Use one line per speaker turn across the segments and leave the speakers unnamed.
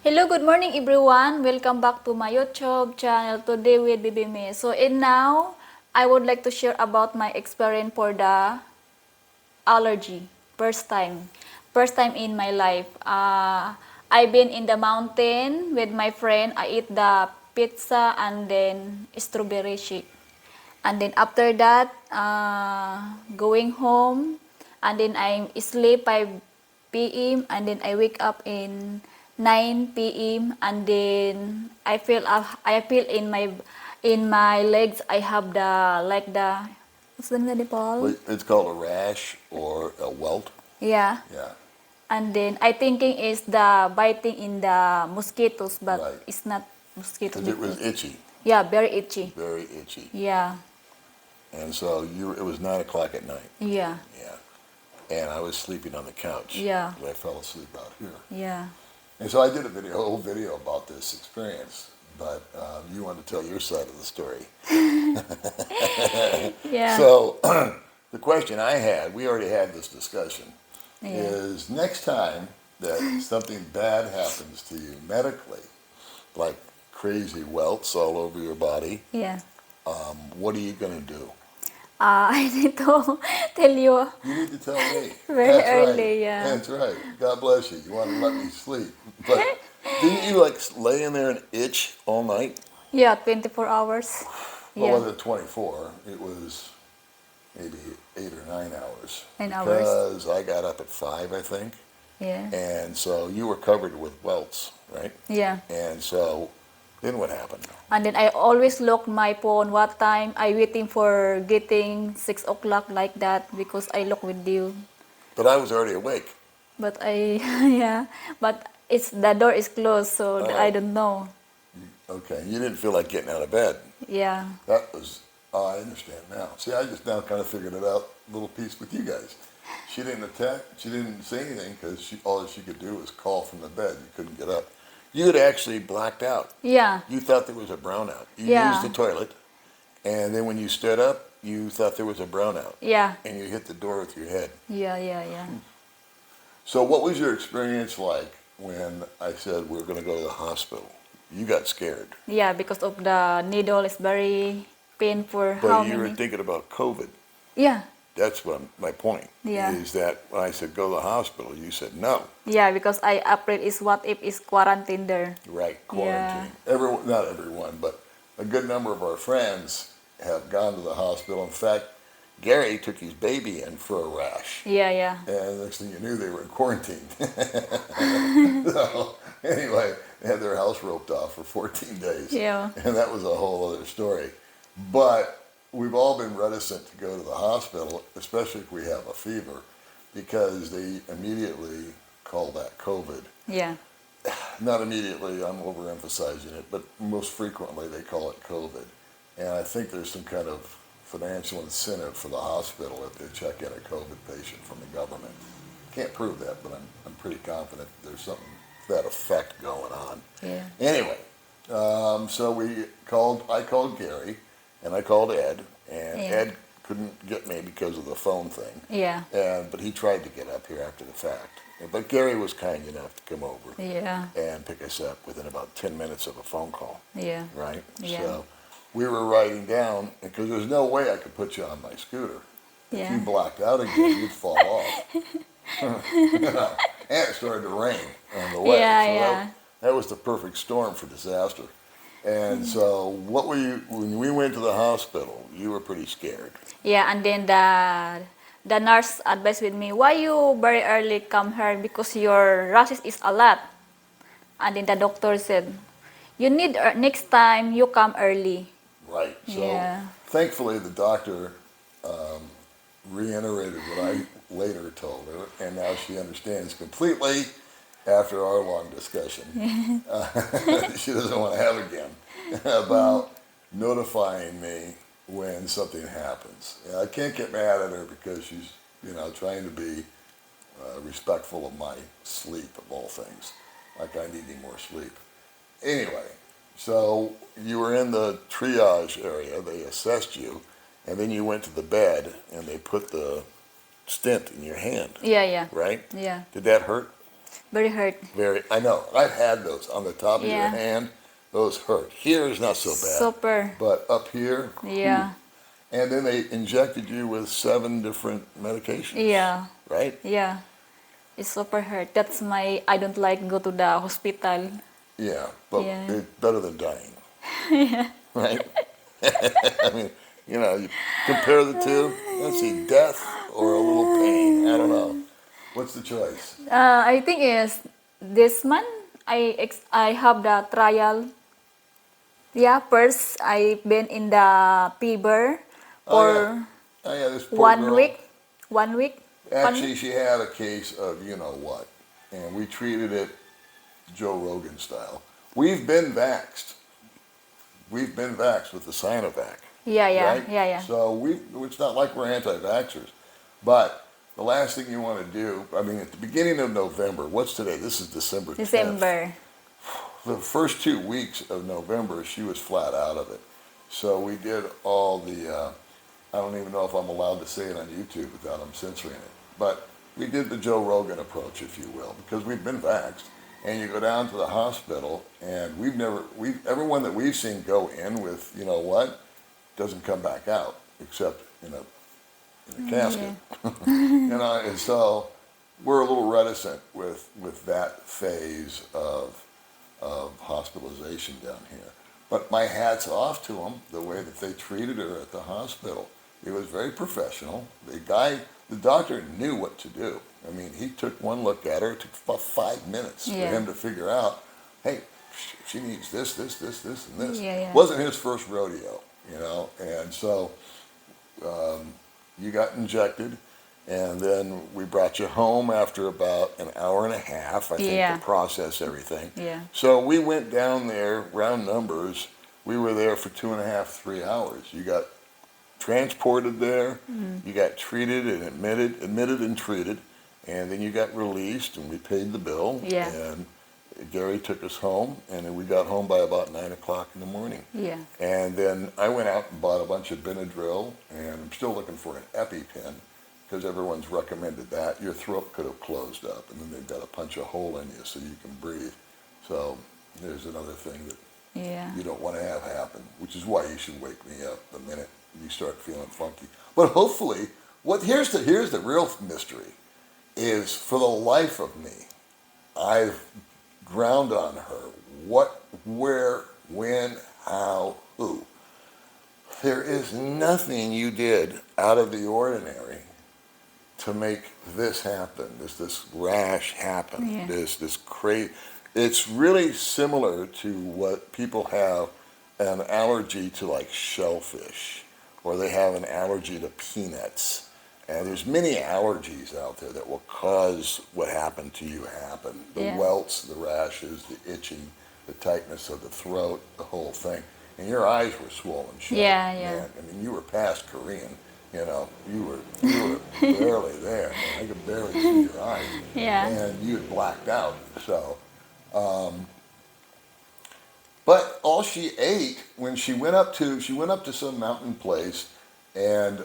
Hello, good morning everyone. Welcome back to my YouTube channel today with Baby Me. So and now I would like to share about my experience for the allergy. First time. First time in my life. I've been in the mountain with my friend. I eat the pizza and then strawberry shake. And then after that, going home, and then I sleep 5 p.m. and then I wake up in 9 p.m. and then I feel in my legs I have the like the what's the name Paul?
It's called a rash or a welt.
Yeah.
Yeah,
And then I thinking is the biting in the mosquitoes, but
right.
it's not mosquitoes
Because it was
because
itchy,
yeah, very itchy.
very itchy.
Yeah.
And so it was 9 o'clock at night.
Yeah.
Yeah. And I was sleeping on the couch.
Yeah.
I fell asleep out here.
Yeah.
And so I did a whole video about this experience. But you want to tell your side of the story.
Yeah.
So the question I had, we already had this discussion,
Yeah.
is next time that something bad happens to you medically, like crazy welts all over your body,
Yeah.
what are you going to do?
I need to tell you
You need to tell me.
very
That's
early,
right.
yeah.
That's right. God bless you. You want to let me sleep. But didn't you like lay in there and itch all night?
Yeah, 24 hours.
Well,
Yeah,
was it 24? It was maybe 8 or 9 hours.
9 hours.
Because I got up at 5, I think.
Yeah.
And so you were covered with welts, right?
Yeah.
And so then what happened?
And then I always look my phone what time I waiting for getting 6 o'clock like that because I look with you.
But I was already awake.
But I yeah, but it's the door is closed so I
Oh.
don't know.
Okay. You didn't feel like getting out of bed.
Yeah.
That was, oh, I understand now. See, I just now kind of figured it out, little piece with you guys. She didn't attack, she didn't say anything because all she could do was call from the bed. You couldn't get up. You had actually blacked out.
Yeah.
You thought there was a brownout. You
Yeah.
used the toilet, and then when you stood up, you thought there was a brownout.
Yeah.
And you hit the door with your head.
Yeah, yeah, yeah.
So what was your experience like when I said we were going to go to the hospital? You got scared.
Yeah, because of the needle is very painful.
But
How
you were
many?
thinking about COVID.
Yeah.
That's what my point.
Yeah.
Is that when I said go to the hospital, you said no.
Yeah, because I afraid is what if is quarantine there.
Right, quarantine. Everyone, not everyone, but a good number of our friends have gone to the hospital. In fact, Gary took his baby in for a rash.
Yeah, yeah.
And next thing you knew, they were in quarantine. So, anyway, they had their house roped off for 14 days.
Yeah.
And that was a whole other story. But we've all been reticent to go to the hospital, especially if we have a fever, because they immediately call that COVID.
Yeah.
Not immediately, I'm overemphasizing it, but most frequently they call it COVID. And I think there's some kind of financial incentive for the hospital if they check in a COVID patient from the government. Can't prove that, but I'm pretty confident there's something to that effect going on.
Yeah.
Anyway, so I called Gary, and I called Ed, and
Yeah.
Ed couldn't get me because of the phone thing.
Yeah.
But he tried to get up here after the fact. But Gary was kind enough to come over
Yeah.
and pick us up within about 10 minutes of a phone call,
Yeah.
right?
Yeah.
So we were riding down, because there's no way I could put you on my scooter. If
Yeah.
you blacked out again, you'd fall off. And it started to rain on the way.
Yeah,
so
yeah.
that was the perfect storm for disaster. And so when we went to the hospital, you were pretty scared.
Yeah, and then the nurse advised with me, why you very early come here because your rashes is a lot. And then the doctor said, you need next time you come early.
Right. So
Yeah.
thankfully the doctor reiterated what I later told her, and now she understands completely after our long discussion. She doesn't want to have again about notifying me when something happens. I can't get mad at her because she's, trying to be respectful of my sleep, of all things. Like I needing more sleep. Anyway, so you were in the triage area. They assessed you, and then you went to the bed, and they put the stent in your hand,
Yeah, yeah.
right?
Yeah.
Did that hurt?
Very hurt.
I know. I've had those on the top of your
Yeah.
hand. Those hurt. Here is not so bad.
Super.
But up here,
Yeah.
and then they injected you with 7 different medications.
Yeah.
Right?
Yeah. It's super hurt. That's my, I don't like go to the hospital.
Yeah, but
Yeah.
it's better than dying.
Yeah.
Right? I mean, you compare the two. Let's see, death or a little pain. I don't know. What's the choice?
I think is this month I have the trial. Yeah, first I've been in the fever
Oh yeah.
for
Oh yeah, this poor girl.
1 week. 1 week.
Actually, she had a case of you know what, and we treated it Joe Rogan style. We've been vaxxed. We've been vaxxed with the Sinovac.
Yeah, yeah,
Right?
yeah, yeah.
So it's not like we're anti-vaxxers. But the last thing you want to do, I mean, at the beginning of November, what's today? This is December 10th.
December.
The first 2 weeks of November, she was flat out of it. So we did all the, I don't even know if I'm allowed to say it on YouTube without them censoring it. But we did the Joe Rogan approach, if you will, because we've been vaxxed. And you go down to the hospital, and everyone that we've seen go in with, you know what, doesn't come back out, except in a casket. And so we're a little reticent with that phase of hospitalization down here. But my hat's off to them, the way that they treated her at the hospital. It was very professional. The doctor knew what to do. I mean, he took one look at her. It took about 5 minutes for him to figure out, hey, she needs this, and this.
Yeah, yeah.
Wasn't his first rodeo, And so you got injected, and then we brought you home after about an hour and a half, I think, to process everything.
Yeah.
So we went down there, round numbers. We were there for 2.5, 3 hours. You got transported there, you got treated and admitted and treated, and then you got released, and we paid the bill.
Yeah.
And Gary took us home, and then we got home by about 9 o'clock in the morning.
Yeah.
And then I went out and bought a bunch of Benadryl, and I'm still looking for an EpiPen, because everyone's recommended that. Your throat could have closed up, and then they've got to punch a hole in you so you can breathe. So there's another thing that you don't want to have happen, which is why you should wake me up the minute you start feeling funky. But hopefully, here's the real mystery, is for the life of me, I've ground on her what, where, when, how, who. There is nothing you did out of the ordinary to make this happen, this rash happen, this crazy. It's really similar to what people have an allergy to, like shellfish, or they have an allergy to peanuts. And there's many allergies out there that will cause what happened to you happen. The welts, the rashes, the itching, the tightness of the throat, the whole thing. And your eyes were swollen shut.
Yeah.
Man. I mean, you were past Korean. You were barely there. Man. I could barely see your eyes.
Yeah.
And you had blacked out. So, but all she ate when she went up to some mountain place, and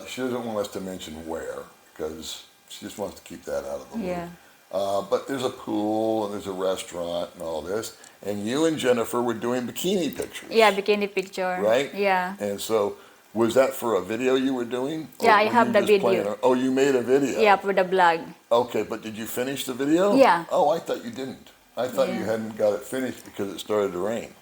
she doesn't want us to mention where, because she just wants to keep that out of the loop.
Yeah.
But there's a pool and there's a restaurant and all this, and you and Jennifer were doing bikini pictures.
Yeah, bikini picture.
Right?
Yeah.
And so, was that for a video you were doing?
Yeah, I
were
have
you
the
just
video.
playing Oh, you made a video?
Yeah, for the blog.
Okay, but did you finish the video?
Yeah.
Oh, I thought you didn't. I thought you hadn't got it finished because it started to rain.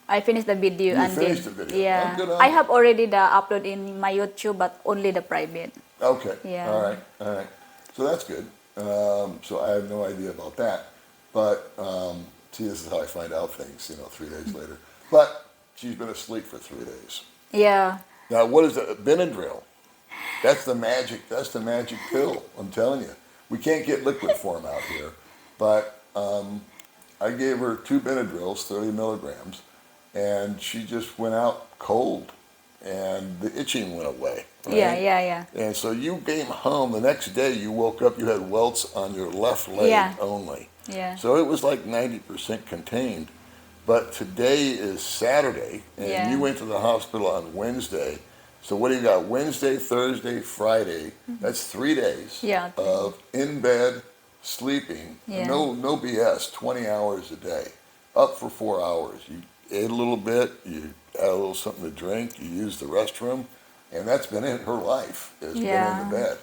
I finished the video.
You finished the video?
Yeah.
Oh, good on
I
you.
have already the upload in my YouTube, but only the private.
Okay.
Yeah.
All right. So that's good. So I have no idea about that. But, see, this is how I find out things, 3 days later. But she's been asleep for 3 days.
Yeah.
Now, what is that? Benadryl. That's the magic pill, I'm telling you. We can't get liquid form out here. But I gave her 2 Benadryls, 30 milligrams, and she just went out cold. And the itching went away. Right?
Yeah.
And so you came home, the next day you woke up, you had welts on your left leg only.
Yeah.
So it was like 90% contained. But today is Saturday, and you went to the hospital on Wednesday. So what do you got? Wednesday, Thursday, Friday. That's 3 days
Yeah.
of in bed, sleeping,
Yeah.
no BS, 20 hours a day, up for 4 hours. You ate a little bit, you had a little something to drink, you used the restroom, and that's been it. Her life has been in the bed.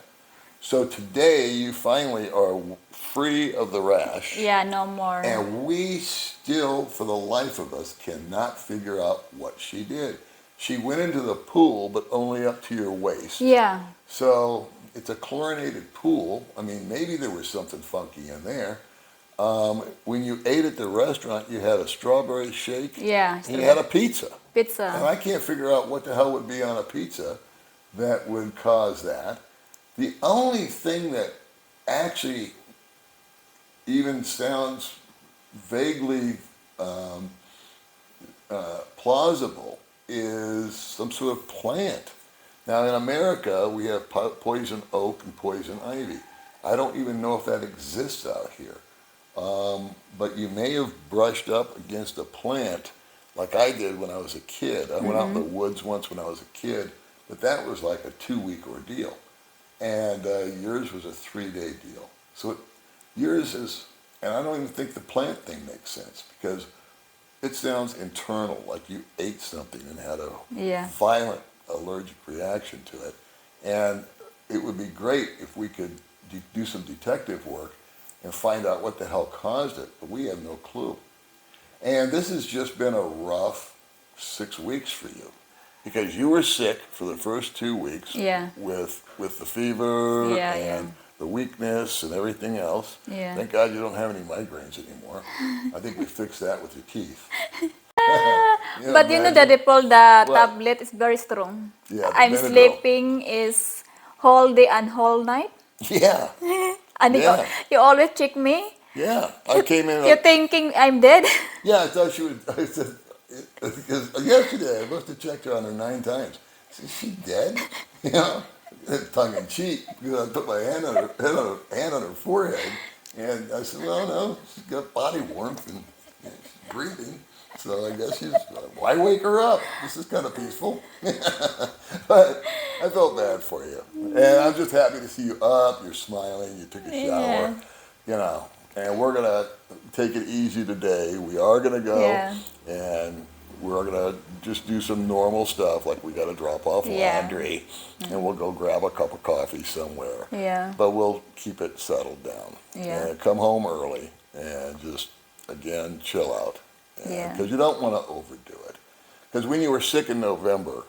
So today you finally are free of the rash.
Yeah, no more.
And we still, for the life of us, cannot figure out what she did. She went into the pool, but only up to your waist.
Yeah.
So it's a chlorinated pool. I mean, maybe there was something funky in there. When you ate at the restaurant, you had a strawberry shake.
Yeah.
And you had a pizza. And
Pizza.
I can't figure out what the hell would be on a pizza that would cause that. The only thing that actually even sounds vaguely plausible is some sort of plant. Now in America, we have poison oak and poison ivy. I don't even know if that exists out here. But you may have brushed up against a plant like I did when I was a kid. I went out in the woods once when I was a kid, but that was like a 2-week ordeal. And yours was a 3-day deal. So yours is, and I don't even think the plant thing makes sense because it sounds internal, like you ate something and had a violent allergic reaction to it. And it would be great if we could do some detective work and find out what the hell caused it, but we have no clue. And this has just been a rough 6 weeks for you because you were sick for the first 2 weeks with the fever and the weakness and everything else.
Yeah.
Thank God you don't have any migraines anymore. I think we fixed that with your teeth.
But you know, the Dipol, the tablet is very strong.
Yeah,
I'm
Benadryl.
sleeping is whole day and whole night.
Yeah.
And you always check me.
Yeah. I came in.
You're thinking I'm dead.
Yeah, I thought she would. I said, because yesterday I must have checked her on her 9 times. I said, is she dead? You know, tongue in cheek, because I put my hand on her forehead, and I said, well, no, she's got body warmth and she's breathing. So I guess she's, why wake her up? This is kind of peaceful. But I felt bad for you. And I'm just happy to see you up, you're smiling, you took a shower, you know. And we're going to take it easy today. We are going to go and we're going to just do some normal stuff, like we got to drop off laundry and we'll go grab a cup of coffee somewhere.
Yeah.
But we'll keep it settled down.
Yeah.
And come home early and just, again, chill out. Because you don't want to overdo it. Because when you were sick in November,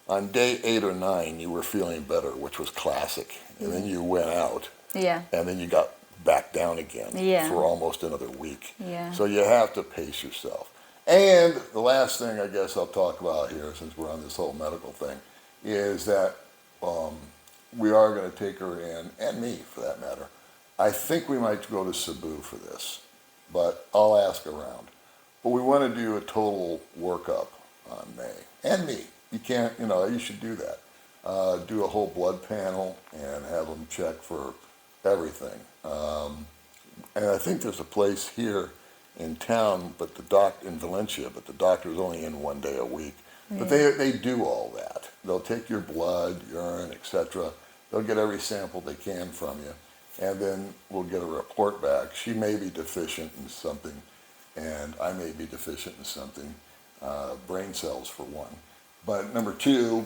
on day 8 or 9, you were feeling better, which was classic. And then you went out. And then you got back down again for almost another week. So you have to pace yourself. And the last thing I guess I'll talk about here, since we're on this whole medical thing, is that we are going to take her in, and me for that matter. I think we might go to Cebu for this, but I'll ask around. But we want to do a total workup on May. And me. You can't, you know, you should do that. Do a whole blood panel and have them check for everything. And I think there's a place here in town, but in Valencia, but the doctor's only in 1 day a week. But they do all that. They'll take your blood, urine, etc. They'll get every sample they can from you. And then we'll get a report back. She may be deficient in something, and I may be deficient in something, brain cells for one. But number 2,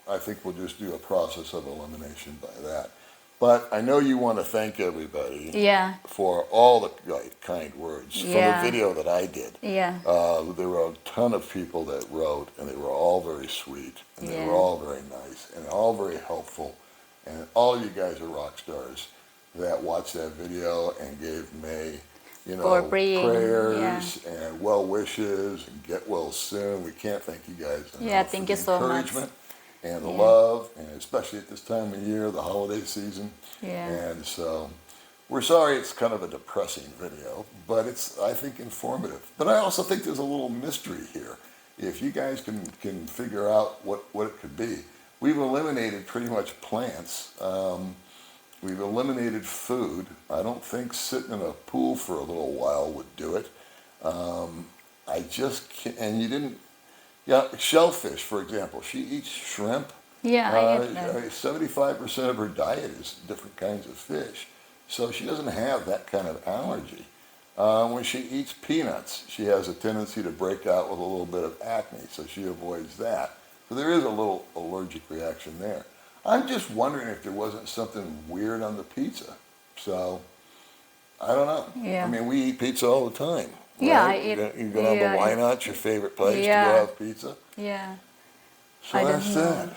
I think we'll just do a process of elimination by that. But I know you want to thank everybody for all the kind words. From the video that I did, there were a ton of people that wrote, and they were all very sweet, and they were all very nice, and all very helpful. And all you guys are rock stars that watched that video and gave May, you know, prayers and well wishes and get well soon. We can't thank you guys enough
thank
for
you
the
so much.
encouragement and the love, and especially at this time of year, the holiday season. And so we're sorry it's kind of a depressing video, but it's, I think, informative. But I also think there's a little mystery here. If you guys can figure out what it could be. We've eliminated pretty much plants. We've eliminated food. I don't think sitting in a pool for a little while would do it. I just can't, and you didn't, shellfish, for example. She eats shrimp.
I eat that.
75% of her diet is different kinds of fish. So she doesn't have that kind of allergy. When she eats peanuts, she has a tendency to break out with a little bit of acne, so she avoids that. So there is a little allergic reaction there. I'm just wondering if there wasn't something weird on the pizza. So, I don't know.
Yeah.
I mean, we eat pizza all the time.
Yeah,
Right?
I eat.
You're going to
Yeah,
Why Not, your favorite place to
yeah,
go have pizza.
yeah.
So
I don't
that's
know.
that.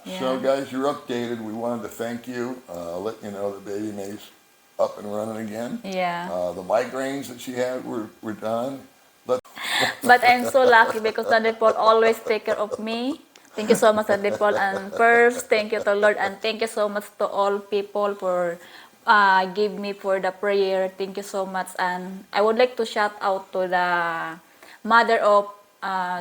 Yeah.
So guys, you're updated. We wanted to thank you. Let you know that Baby May's up and running again.
Yeah.
The migraines that she had were done. Let
But I'm so lucky because Daddy Paul always take care of me. Thank you so much, Daddy Paul. And first, thank you to Lord, and thank you so much to all people for give me for the prayer. Thank you so much. And I would like to shout out to the mother of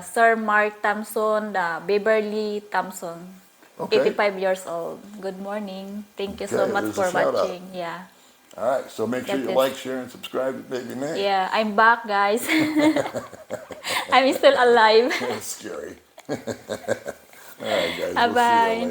Sir Mark Thompson, the Beverly Thompson,
Okay.
85 years old. Good morning. Thank you so
Okay,
much
there's a
for
shout out.
watching. Yeah.
All right, so make sure
That
you
is.
like, share, and subscribe to Baby May.
Yeah, I'm back, guys. I'm still alive.
It's scary. All right, guys, we'll see you
Bye-bye.
later.